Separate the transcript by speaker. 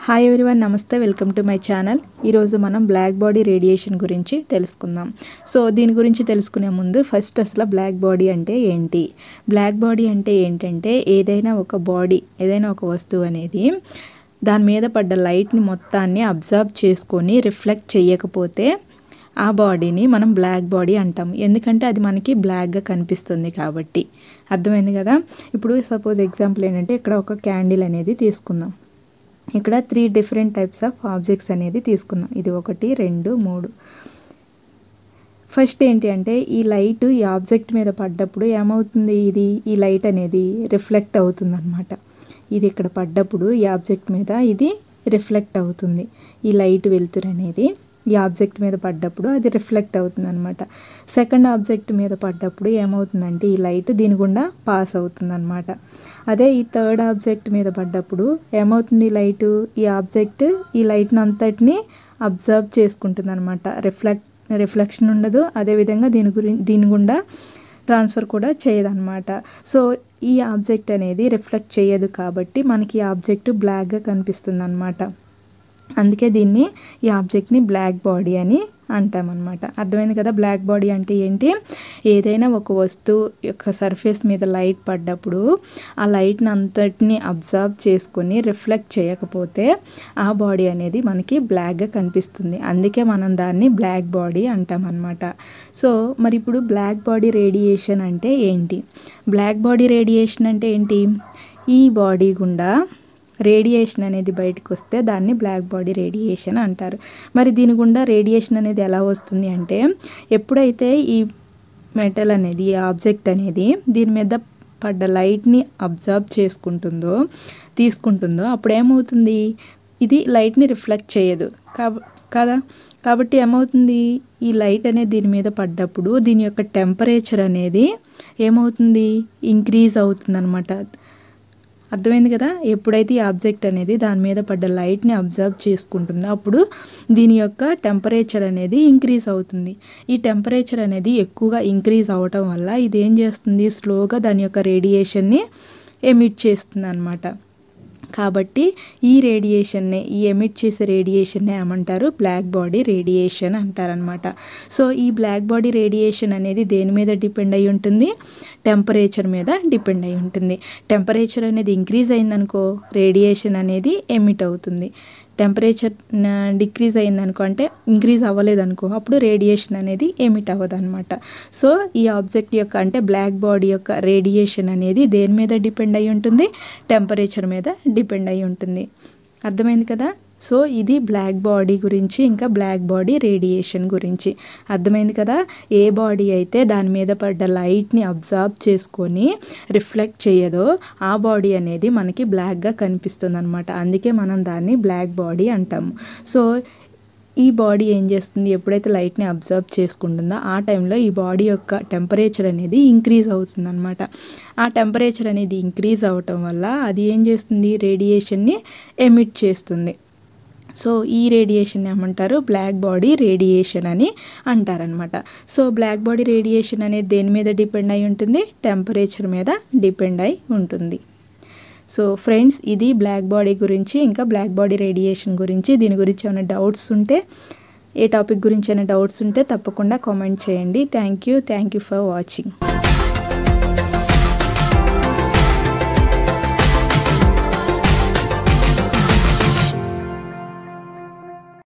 Speaker 1: Hi everyone, నమస్తే, welcome to my channel. ఈరోజు మనం బ్లాక్ బాడీ రేడియేషన్ గురించి తెలుసుకుందాం. సో దీని గురించి తెలుసుకునే ముందు ఫస్ట్ అసలు బ్లాక్ బాడీ అంటే ఏంటి? బ్లాక్ బాడీ అంటే ఏంటంటే ఏదైనా ఒక వస్తువు అనేది దాని మీద పడ్డ లైట్ని మొత్తాన్ని అబ్జర్వ్ చేసుకొని రిఫ్లెక్ట్ చేయకపోతే ఆ బాడీని మనం బ్లాక్ బాడీ అంటాం. ఎందుకంటే అది మనకి బ్లాక్గా కనిపిస్తుంది కాబట్టి. అర్థమైంది కదా? ఇప్పుడు సపోజ్ ఎగ్జాంపుల్ ఏంటంటే ఇక్కడ ఒక క్యాండిల్ అనేది తీసుకుందాం. ఇక్కడ 3 డిఫరెంట్ టైప్స్ ఆఫ్ ఆబ్జెక్ట్స్ అనేది తీసుకున్నాం. ఇది 1, 2, 3. ఫస్ట్ ఏంటి అంటే ఈ లైట్ ఈ ఆబ్జెక్ట్ మీద పడ్డప్పుడు ఏమవుతుంది, ఈ లైట్ అనేది రిఫ్లెక్ట్ అవుతుంది అనమాట. ఇది ఇక్కడ పడ్డప్పుడు ఈ ఆబ్జెక్ట్ మీద ఇది రిఫ్లెక్ట్ అవుతుంది. ఈ లైట్ వెలుతురు అనేది ఈ ఆబ్జెక్ట్ మీద పడ్డప్పుడు అది రిఫ్లెక్ట్ అవుతుంది అనమాట. సెకండ్ ఆబ్జెక్ట్ మీద పడ్డప్పుడు ఏమవుతుందంటే ఈ లైట్ దీని గుండా పాస్ అవుతుంది అనమాట. అదే ఈ థర్డ్ ఆబ్జెక్ట్ మీద పడ్డప్పుడు ఏమవుతుంది, ఈ ఆబ్జెక్ట్ ఈ లైట్ని అంతటిని అబ్జర్వ్ చేసుకుంటుంది అనమాట. రిఫ్లెక్షన్ ఉండదు. అదేవిధంగా దీని గుండా ట్రాన్స్ఫర్ కూడా చేయదన్నమాట. సో ఈ ఆబ్జెక్ట్ అనేది రిఫ్లెక్ట్ చేయదు కాబట్టి మనకి ఈ ఆబ్జెక్ట్ బ్లాక్గా కనిపిస్తుంది అనమాట. అందుకే ఈ ఆబ్జెక్ట్ని బ్లాక్ బాడీ అని అంటామన్నమాట. అర్థమైంది కదా? బ్లాక్ బాడీ అంటే ఏంటి? ఏదైనా ఒక వస్తువు యొక్క సర్ఫేస్ మీద లైట్ పడ్డప్పుడు ఆ లైట్ని అంతటిని అబ్జర్వ్ చేసుకొని రిఫ్లెక్ట్ చేయకపోతే ఆ బాడీ అనేది మనకి బ్లాక్గా కనిపిస్తుంది. అందుకే మనం దాన్ని బ్లాక్ బాడీ అంటామన్నమాట. సో మరి ఇప్పుడు బ్లాక్ బాడీ రేడియేషన్ అంటే ఏంటి? బ్లాక్ బాడీ రేడియేషన్ అంటే ఏంటి? ఈ బాడీ గుండా రేడియేషన్ అనేది బయటకు వస్తే దాన్ని బ్లాక్ బాడీ రేడియేషన్ అంటారు. మరి దీని గుండా రేడియేషన్ అనేది ఎలా వస్తుంది అంటే ఎప్పుడైతే ఈ మెటల్ అనేది, ఈ ఆబ్జెక్ట్ అనేది దీని మీద పడ్డ లైట్ని అబ్జర్వ్ తీసుకుంటుందో అప్పుడు ఏమవుతుంది, ఇది లైట్ని రిఫ్లెక్ట్ చేయదు కదా. కాబట్టి ఏమవుతుంది, ఈ లైట్ అనేది దీని మీద పడ్డప్పుడు దీని యొక్క టెంపరేచర్ అనేది ఏమవుతుంది, ఇంక్రీజ్ అవుతుంది అనమాట. అర్థమైంది కదా? ఎప్పుడైతే ఈ ఆబ్జెక్ట్ అనేది దాని మీద పడ్డ లైట్ని అబ్జర్వ్ చేసుకుంటుందో అప్పుడు దీని యొక్క టెంపరేచర్ అనేది ఇంక్రీజ్ అవుతుంది. ఈ టెంపరేచర్ అనేది ఎక్కువగా ఇంక్రీజ్ అవ్వటం వల్ల ఇది ఏం చేస్తుంది, స్లోగా దాని యొక్క రేడియేషన్ని ఎమిట్ చేస్తుంది అనమాట. కాబట్టి ఈ ఎమిట్ చేసే రేడియేషన్నే ఏమంటారు, బ్లాక్ బాడీ రేడియేషన్ అంటారనమాట. సో ఈ బ్లాక్ బాడీ రేడియేషన్ అనేది దేని మీద డిపెండ్ అయి ఉంటుంది, టెంపరేచర్ మీద డిపెండ్ అయి ఉంటుంది. టెంపరేచర్ అనేది ఇంక్రీజ్ అయిందనుకో రేడియేషన్ అనేది ఎమిట్ అవుతుంది. టెంపరేచర్ డిక్రీజ్ అయిందనుకో, అంటే ఇంక్రీజ్ అవ్వలేదనుకో, అప్పుడు రేడియేషన్ అనేది ఎమిట్ అవ్వదు అనమాట. సో ఈ ఆబ్జెక్ట్ యొక్క అంటే బ్లాక్ బాడీ యొక్క రేడియేషన్ అనేది దేని మీద డిపెండ్ అయి ఉంటుంది, టెంపరేచర్ మీద డిపెండ్ అయి ఉంటుంది. అర్థమైంది కదా? సో ఇది బ్లాక్ బాడీ గురించి, ఇంకా బ్లాక్ బాడీ రేడియేషన్ గురించి. అర్థమైంది కదా? ఏ బాడీ అయితే దాని మీద పడ్డ లైట్ని అబ్జర్వ్ చేసుకొని రిఫ్లెక్ట్ చేయదో ఆ బాడీ అనేది మనకి బ్లాక్గా కనిపిస్తుంది అనమాట. అందుకే మనం దాన్ని బ్లాక్ బాడీ అంటాము. సో ఈ బాడీ ఏం చేస్తుంది, ఎప్పుడైతే లైట్ని అబ్జర్వ్ చేసుకుంటుందో ఆ టైంలో ఈ బాడీ యొక్క టెంపరేచర్ అనేది ఇంక్రీజ్ అవుతుంది అనమాట. ఆ టెంపరేచర్ అనేది ఇంక్రీజ్ అవ్వటం వల్ల అది ఏం చేస్తుంది, రేడియేషన్ని ఎమిట్ చేస్తుంది. సో ఈ రేడియేషన్ ఏమంటారు, బ్లాక్ బాడీ రేడియేషన్ అని అంటారనమాట. సో బ్లాక్ బాడీ రేడియేషన్ అనేది దేని మీద డిపెండ్ అయి ఉంటుంది, టెంపరేచర్ మీద డిపెండ్ అయి ఉంటుంది. సో ఫ్రెండ్స్, ఇది బ్లాక్ బాడీ గురించి, ఇంకా బ్లాక్ బాడీ రేడియేషన్ గురించి. దీని గురించి ఏమైనా డౌట్స్ ఉంటే, ఏ టాపిక్ గురించి అయినా డౌట్స్ ఉంటే తప్పకుండా కామెంట్ చేయండి. Thank you for watching.